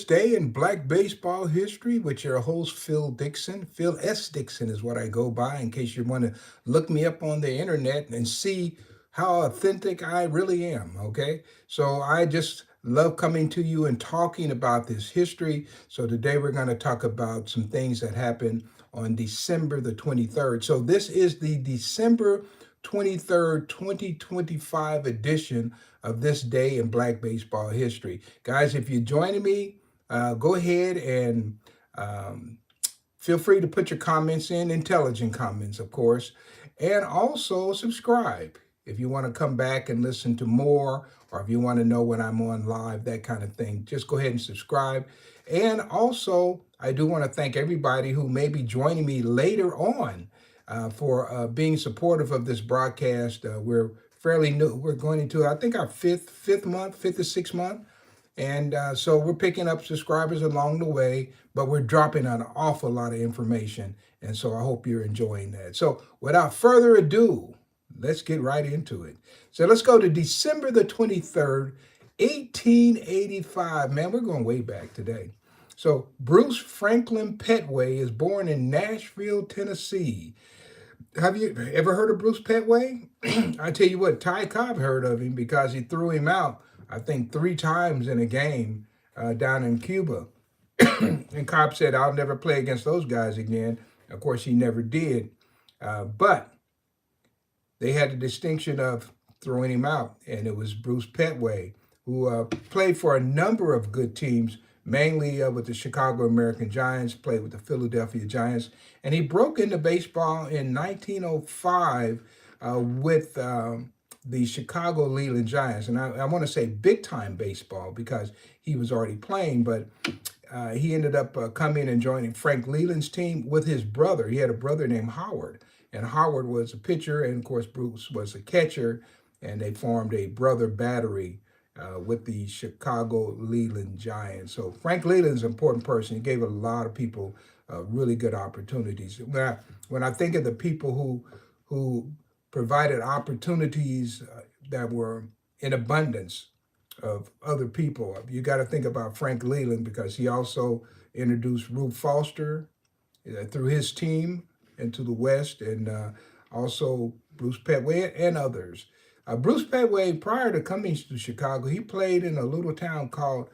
day in Black baseball history with your host, Phil Dixon. Phil S. Dixon is what I go by in case you want to look me up on the internet and see how authentic I really am. Okay. So I just love coming to you and talking about this history. So today we're going to talk about some things that happened on December the 23rd. So this is the December 23rd, 2025 edition of This Day in Black Baseball History. Guys, if you're joining me, go ahead and um, feel free to put your comments in, intelligent comments, of course, and also subscribe if you want to come back and listen to more, or if you want to know when I'm on live, that kind of thing. Just go ahead and subscribe. And also, I do want to thank everybody who may be joining me later on for being supportive of this broadcast. We're fairly new. We're going into, I think, our fifth or sixth month. And so we're picking up subscribers along the way, but we're dropping an awful lot of information. And so I hope you're enjoying that. So without further ado, let's get right into it. So let's go to December the 23rd, 1885. Man, we're going way back today. So Bruce Franklin Petway is born in Nashville, Tennessee. Have you ever heard of Bruce Petway? I tell you what, Ty Cobb heard of him because he threw him out, I think, 3 times in a game down in Cuba. And Cobb said, I'll never play against those guys again. Of course, he never did. But they had the distinction of throwing him out, and it was Bruce Petway, who played for a number of good teams, mainly with the Chicago American Giants, played with the Philadelphia Giants, and he broke into baseball in 1905 with the Chicago Leland Giants. And I want to say big-time baseball because he was already playing, but he ended up coming and joining Frank Leland's team with his brother. He had a brother named Howard, and Howard was a pitcher, and of course Bruce was a catcher, and they formed a brother battery with the Chicago Leland Giants. So Frank Leland's an important person. He gave a lot of people really good opportunities. When I think of the people who provided opportunities that were in abundance of other people, you got to think about Frank Leland because he also introduced Rube Foster through his team into the West, and also Bruce Petway and others. Bruce Petway, prior to coming to Chicago, he played in a little town called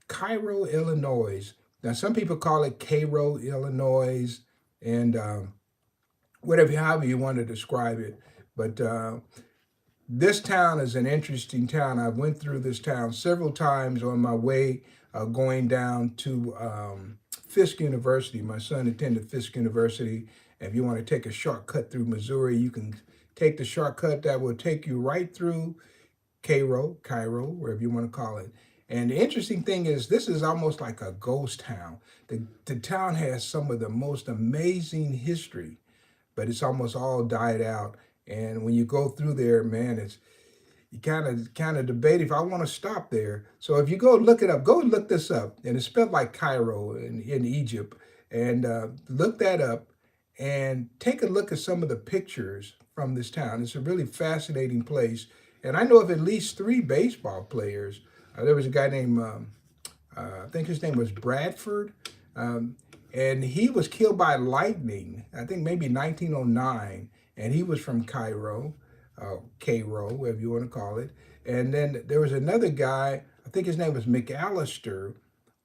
Cairo, Illinois. Now, some people call it Cairo, Illinois, and however you want to describe it. But this town is an interesting town. I went through this town several times on my way going down to Fisk University. My son attended Fisk University. If you want to take a shortcut through Missouri, you can take the shortcut that will take you right through Cairo, wherever you want to call it. And the interesting thing is, this is almost like a ghost town. The town has some of the most amazing history, but it's almost all died out. And when you go through there, man, you kind of debate if I want to stop there. So if you go look it up, go look this up. And it's spelled like Cairo in Egypt. And look that up and take a look at some of the pictures from this town. It's a really fascinating place. And I know of at least 3 baseball players. There was a guy named, I think his name was Bradford. And he was killed by lightning, I think maybe 1909. And he was from Cairo, whatever you want to call it. And then there was another guy, I think his name was McAllister,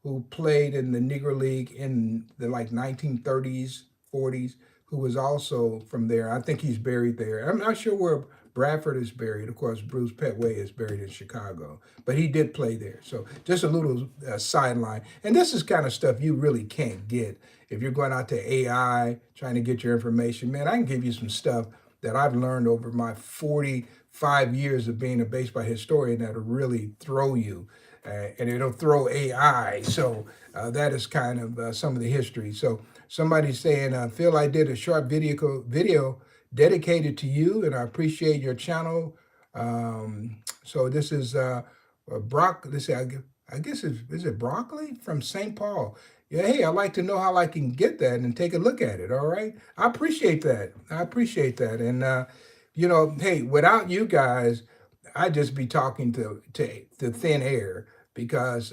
who played in the Negro League in the 1930s, 40s, who was also from there. I think he's buried there. I'm not sure where Bradford is buried. Of course, Bruce Petway is buried in Chicago, but he did play there. So just a little sideline. And this is kind of stuff you really can't get if you're going out to AI, trying to get your information. Man, I can give you some stuff that I've learned over my 45 years of being a baseball historian that'll really throw you. And it'll throw AI. So that is kind of some of the history. So somebody's saying, Phil, I did a short video dedicated to you, and I appreciate your channel. So this is Brock. Let's see, I guess is it broccoli from St. Paul? Yeah, hey, I'd like to know how I can get that and take a look at it. All right, I appreciate that. And hey, without you guys, I'd just be talking to thin air because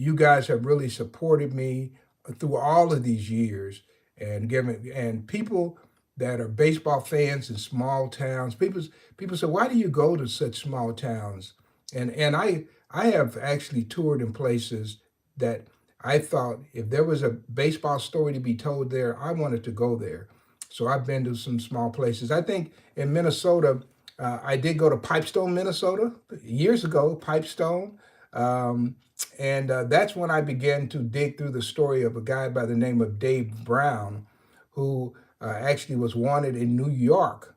you guys have really supported me through all of these years and given and people that are baseball fans in small towns. People say, why do you go to such small towns? And I have actually toured in places that I thought if there was a baseball story to be told there, I wanted to go there. So I've been to some small places. I think in Minnesota, I did go to Pipestone, Minnesota, years ago. Pipestone, um, and that's when I began to dig through the story of a guy by the name of Dave Brown, who actually was wanted in New York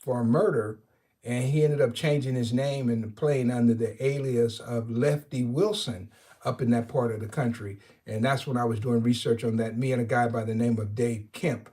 for a murder, and he ended up changing his name and playing under the alias of Lefty Wilson up in that part of the country. And that's when I was doing research on that. Me and a guy by the name of Dave Kemp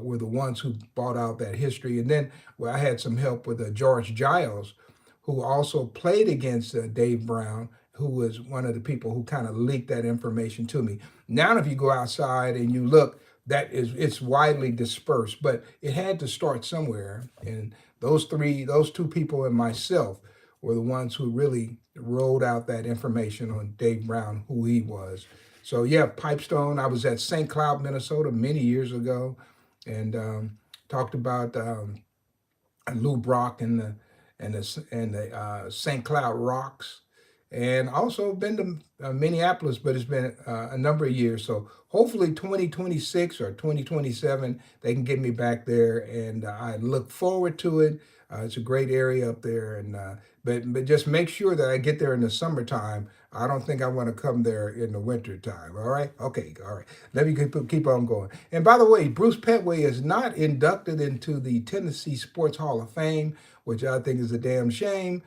were the ones who bought out that history. And then I had some help with George Giles, who also played against Dave Brown, who was one of the people who kind of leaked that information to me. Now, if you go outside and you look, it's widely dispersed, but it had to start somewhere. And those two people and myself were the ones who really rolled out that information on Dave Brown, who he was. So yeah, Pipestone. I was at St. Cloud, Minnesota, many years ago, and talked about Lou Brock and the St. Cloud Rocks, and also been to Minneapolis, but it's been a number of years. So hopefully 2026 or 2027, they can get me back there, and I look forward to it. It's a great area up there, and but just make sure that I get there in the summertime. I don't think I want to come there in the winter time. All right, okay, all right. Let me keep on going. And by the way, Bruce Petway is not inducted into the Tennessee Sports Hall of Fame, which I think is a damn shame.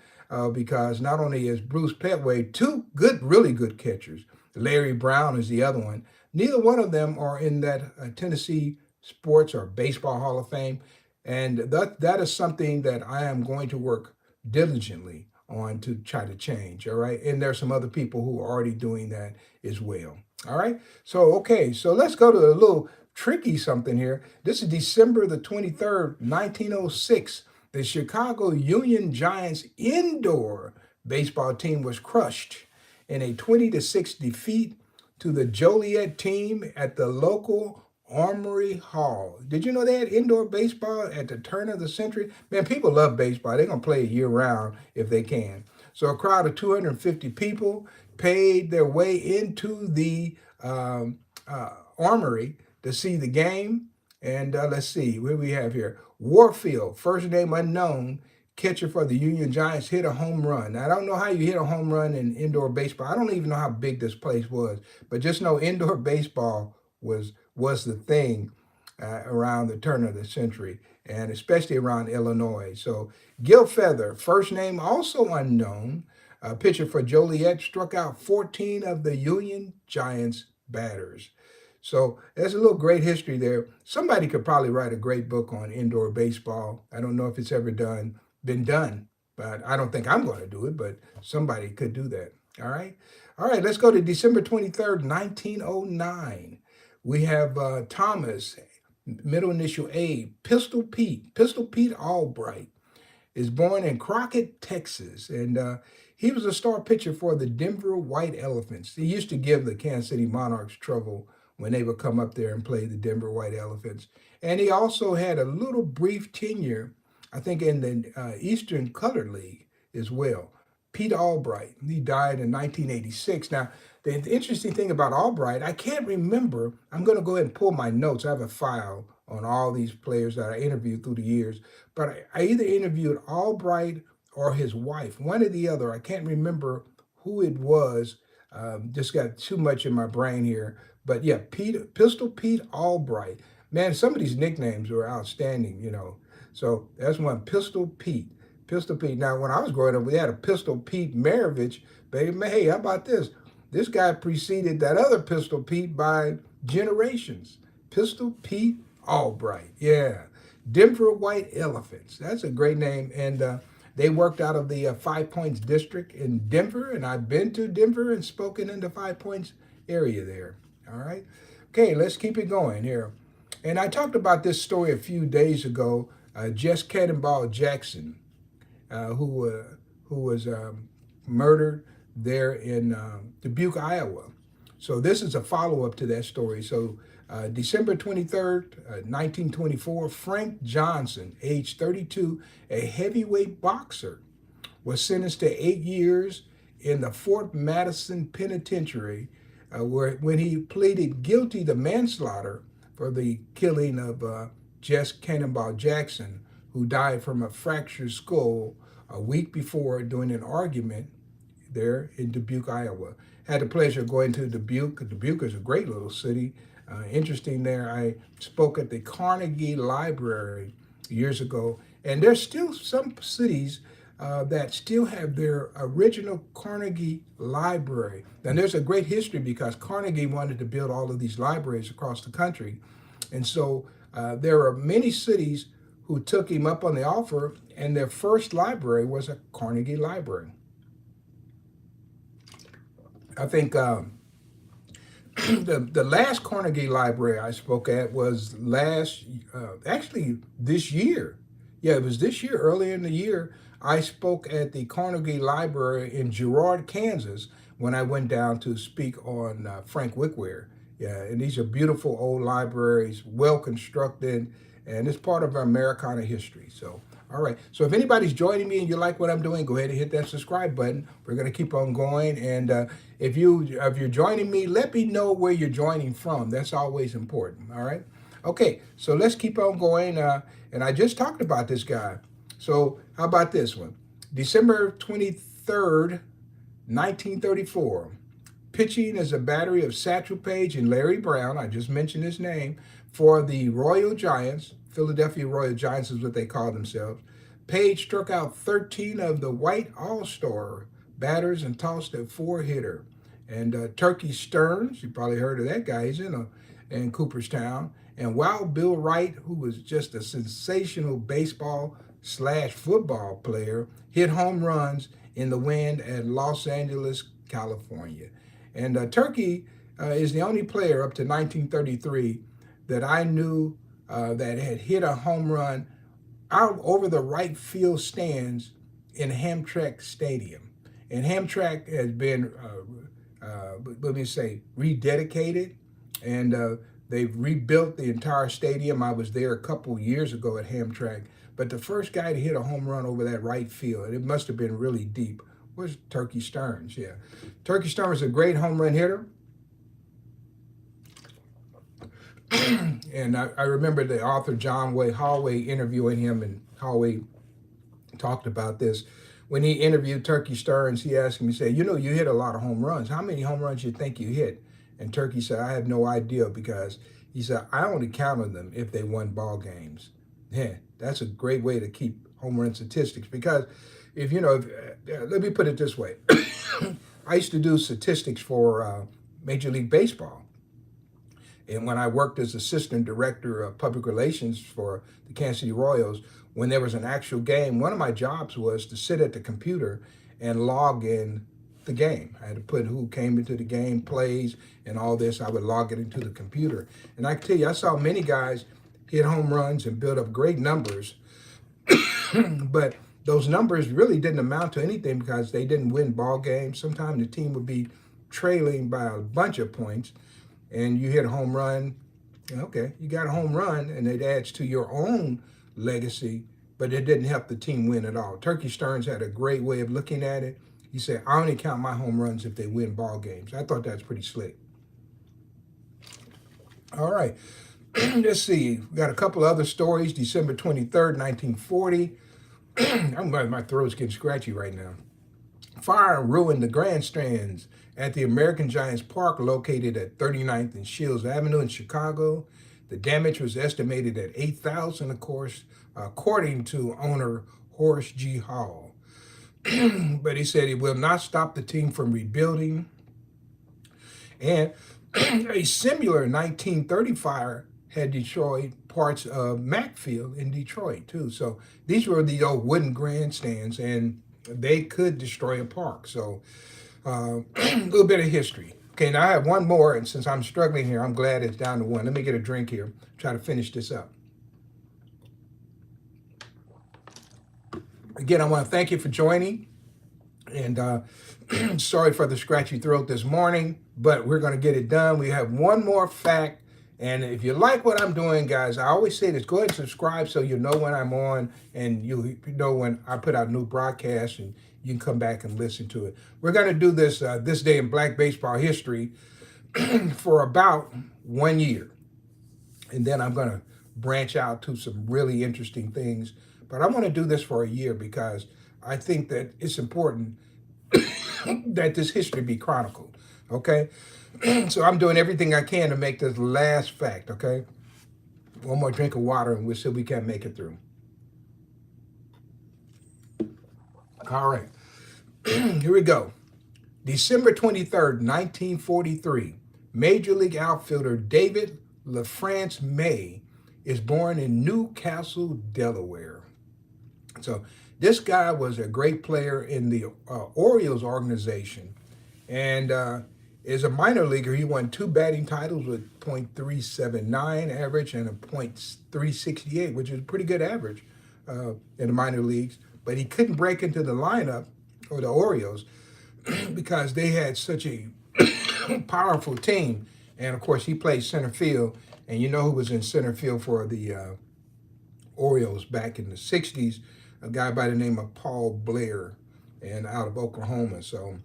Because not only is Bruce Petway two good, really good catchers, Larry Brown is the other one. Neither one of them are in that Tennessee Sports or Baseball Hall of Fame, and that is something that I am going to work diligently on to try to change. All right, and there's some other people who are already doing that as well. All right, so okay, so let's go to a little tricky something here. This is December the 23rd, 1906. The Chicago Union Giants indoor baseball team was crushed in a 20-6 defeat to the Joliet team at the local Armory Hall. Did you know they had indoor baseball at the turn of the century? Man, people love baseball. They're going to play it year round if they can. So a crowd of 250 people paid their way into the Armory to see the game. And let's see, what we have here. Warfield, first name unknown, catcher for the Union Giants, hit a home run. Now, I don't know how you hit a home run in indoor baseball. I don't even know how big this place was, but just know indoor baseball was the thing around the turn of the century, and especially around Illinois. So Gil Feather, first name also unknown, pitcher for Joliet, struck out 14 of the Union Giants batters. So there's a little great history there. Somebody could probably write a great book on indoor baseball. I don't know if it's ever been done, but I don't think I'm going to do it, but somebody could do that. All right. All right, let's go to December 23rd, 1909. We have Thomas, middle initial A, Pistol Pete Albright is born in Crockett, Texas, and he was a star pitcher for the Denver White Elephants. He used to give the Kansas City Monarchs trouble when they would come up there and play the Denver White Elephants. And he also had a little brief tenure, I think, in the Eastern Color League as well. Pete Albright, he died in 1986. Now, the interesting thing about Albright, I can't remember. I'm going to go ahead and pull my notes. I have a file on all these players that I interviewed through the years. But I either interviewed Albright or his wife, one or the other. I can't remember who it was. Just got too much in my brain here. But yeah, Pistol Pete Albright. Man, some of these nicknames were outstanding, you know. So that's one, Pistol Pete. Pistol Pete. Now, when I was growing up, we had a Pistol Pete Maravich. Baby, hey, how about this? This guy preceded that other Pistol Pete by generations. Pistol Pete Albright. Yeah. Denver White Elephants. That's a great name. And they worked out of the Five Points district in Denver. And I've been to Denver and spoken in the Five Points area there. All right. Okay, let's keep it going here. And I talked about this story a few days ago. Jess Cannonball Jackson, who was murdered there in Dubuque, Iowa. So this is a follow-up to that story. So December 23rd, 1924, Frank Johnson, age 32, a heavyweight boxer, was sentenced to 8 years in the Fort Madison Penitentiary, when he pleaded guilty to manslaughter for the killing of Jess Cannonball Jackson, who died from a fractured skull a week before during an argument there in Dubuque, Iowa. Had the pleasure of going to Dubuque. Dubuque is a great little city. Interesting there. I spoke at the Carnegie Library years ago, and there's still some cities that still have their original Carnegie Library. And there's a great history because Carnegie wanted to build all of these libraries across the country. And so there are many cities who took him up on the offer, and their first library was a Carnegie Library. I think the last Carnegie Library I spoke at was actually this year. Yeah, it was this year, earlier in the year. I spoke at the Carnegie Library in Girard, Kansas, when I went down to speak on Frank Wickware. Yeah, and these are beautiful old libraries, well constructed, and it's part of our Americana history. So, all right. So if anybody's joining me and you like what I'm doing, go ahead and hit that subscribe button. We're going to keep on going. And if you're joining me, let me know where you're joining from. That's always important. All right. Okay. So let's keep on going. And I just talked about this guy. So how about this one? December 23rd, 1934. Pitching as a battery of Satchel Paige and Larry Brown, I just mentioned his name, for the Royal Giants. Philadelphia Royal Giants is what they call themselves. Paige struck out 13 of the white all-star batters and tossed a 4-hitter. And Turkey Stearns, you probably heard of that guy, he's in Cooperstown. And Wild Bill Wright, who was just a sensational baseball/football player, hit home runs in the wind at Los Angeles, California. And Turkey is the only player up to 1933 that I knew that had hit a home run out over the right field stands in Hamtramck Stadium. And Hamtramck has been, rededicated, and they've rebuilt the entire stadium. I was there a couple years ago at Hamtramck, but the first guy to hit a home run over that right field, and it must have been really deep, was Turkey Stearns. Yeah, Turkey Stearns is a great home run hitter. And I remember the author John Way Hallway interviewing him, and Hallway talked about this. When he interviewed Turkey Stearns, he asked him, he said, you hit a lot of home runs. How many home runs do you think you hit? And Turkey said, I have no idea, because he said, I only counted them if they won ball games. Yeah, that's a great way to keep home run statistics, because let me put it this way. I used to do statistics for Major League Baseball. And when I worked as assistant director of public relations for the Kansas City Royals, when there was an actual game, one of my jobs was to sit at the computer and log in the game. I had to put who came into the game, plays, and all this. I would log it into the computer. And I can tell you, I saw many guys hit home runs and build up great numbers. But those numbers really didn't amount to anything because they didn't win ball games. Sometimes the team would be trailing by a bunch of points, and you hit a home run. Okay, you got a home run, and it adds to your own legacy, but it didn't help the team win at all. Turkey Stearns had a great way of looking at it. He said, I only count my home runs if they win ball games. I thought that's pretty slick. All right, let's see. We got a couple other stories. December 23rd, 1940. My throat's getting scratchy right now. Fire ruined the grandstands at the American Giants Park, located at 39th and Shields Avenue in Chicago. The damage was estimated at $8,000, of course, according to owner Horace G. Hall. But he said it will not stop the team from rebuilding. And a similar 1930 fire had destroyed parts of Mack Field in Detroit, too. So these were the old wooden grandstands, and they could destroy a park. So a little bit of history. Okay, now I have one more, and since I'm struggling here, I'm glad it's down to one. Let me get a drink here, try to finish this up. Again, I want to thank you for joining. And sorry for the scratchy throat this morning, but we're going to get it done. We have one more fact. And if you like what I'm doing, guys, I always say this, go ahead and subscribe so you know when I'm on and you know when I put out new broadcasts and you can come back and listen to it. We're going to do this this day in Black baseball history for about 1 year. And then I'm going to branch out to some really interesting things. But I want to do this for a year because I think that it's important that this history be chronicled. Okay? So I'm doing everything I can to make this last fact. Okay? One more drink of water and we'll see if we can make it through. All right. Here we go. December 23rd, 1943, Major League outfielder David Lafrance May is born in Newcastle, Delaware. So this guy was a great player in the Orioles organization. And as a minor leaguer, he won 2 batting titles with .379 average and a .368, which is a pretty good average in the minor leagues. But he couldn't break into the lineup or the Orioles because they had such a powerful team. And of course, he played center field. And you know who was in center field for the Orioles back in the 60s? A guy by the name of Paul Blair, and out of Oklahoma. So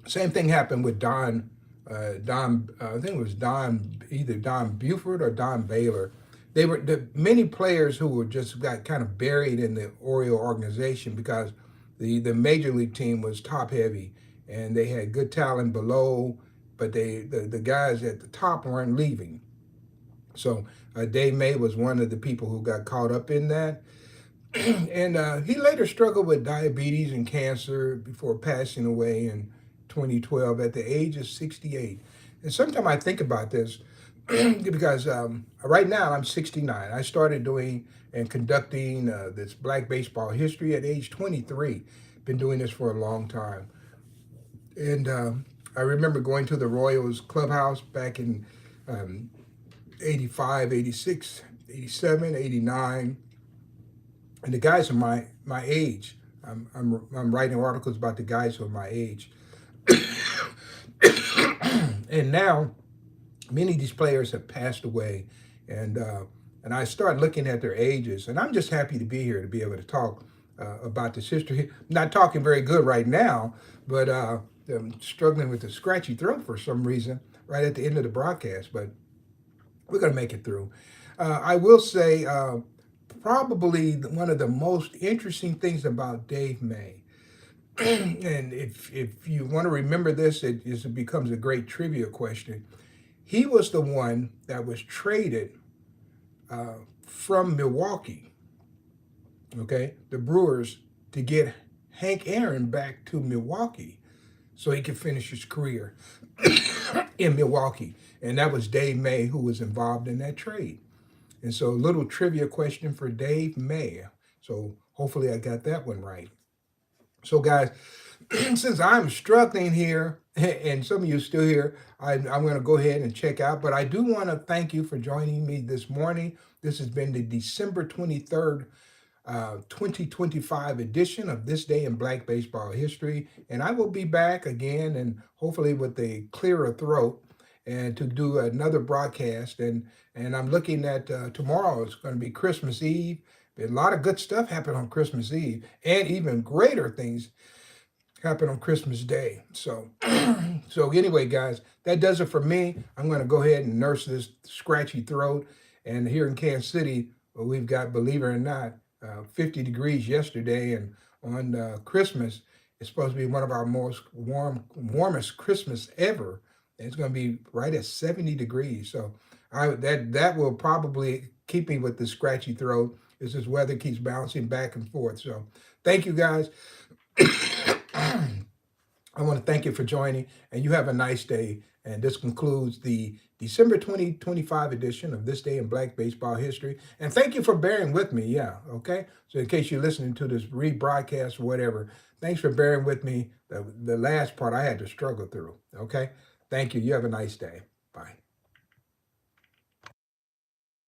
same thing happened with Don, I think it was either Don Buford or Don Baylor. They were many players who were just got kind of buried in the Oriole organization because the major league team was top heavy and they had good talent below, but the guys at the top weren't leaving. So Dave May was one of the people who got caught up in that. And he later struggled with diabetes and cancer before passing away in 2012 at the age of 68. And sometimes I think about this because right now I'm 69. I started doing and conducting this Black baseball history at age 23. Been doing this for a long time. And I remember going to the Royals clubhouse back in 85, 86, 87, 89. And the guys are my age. I'm writing articles about the guys who are my age. And now many of these players have passed away, and I start looking at their ages, and I'm just happy to be here to be able to talk about this history. I'm not talking very good right now, but I'm struggling with a scratchy throat for some reason right at the end of the broadcast, but we're going to make it through. I will say probably one of the most interesting things about Dave May, and if you want to remember this, it becomes a great trivia question. He was the one that was traded from Milwaukee, okay, the Brewers, to get Hank Aaron back to Milwaukee so he could finish his career in Milwaukee. And that was Dave May who was involved in that trade. And so a little trivia question for Dave May. So hopefully I got that one right. So guys, since I'm struggling here, and some of you still here, I'm going to go ahead and check out. But I do want to thank you for joining me this morning. This has been the December 23rd, 2025 edition of This Day in Black Baseball History. And I will be back again, and hopefully with a clearer throat, and to do another broadcast. And I'm looking at tomorrow. It's going to be Christmas Eve. A lot of good stuff happened on Christmas Eve, and even greater things happen on Christmas Day. So, so anyway, guys, that does it for me. I'm going to go ahead and nurse this scratchy throat. And here in Kansas City, we've got, believe it or not, 50 degrees yesterday, and on Christmas, it's supposed to be one of our most warmest Christmas ever. And it's going to be right at 70 degrees. So that will probably keep me with the scratchy throat as this weather keeps bouncing back and forth. So thank you, guys. I want to thank you for joining, and you have a nice day. And this concludes the December 2025 edition of This Day in Black Baseball History. And thank you for bearing with me. Yeah, okay? So in case you're listening to this rebroadcast or whatever, thanks for bearing with me. The last part I had to struggle through, okay? Thank you. You have a nice day. Bye.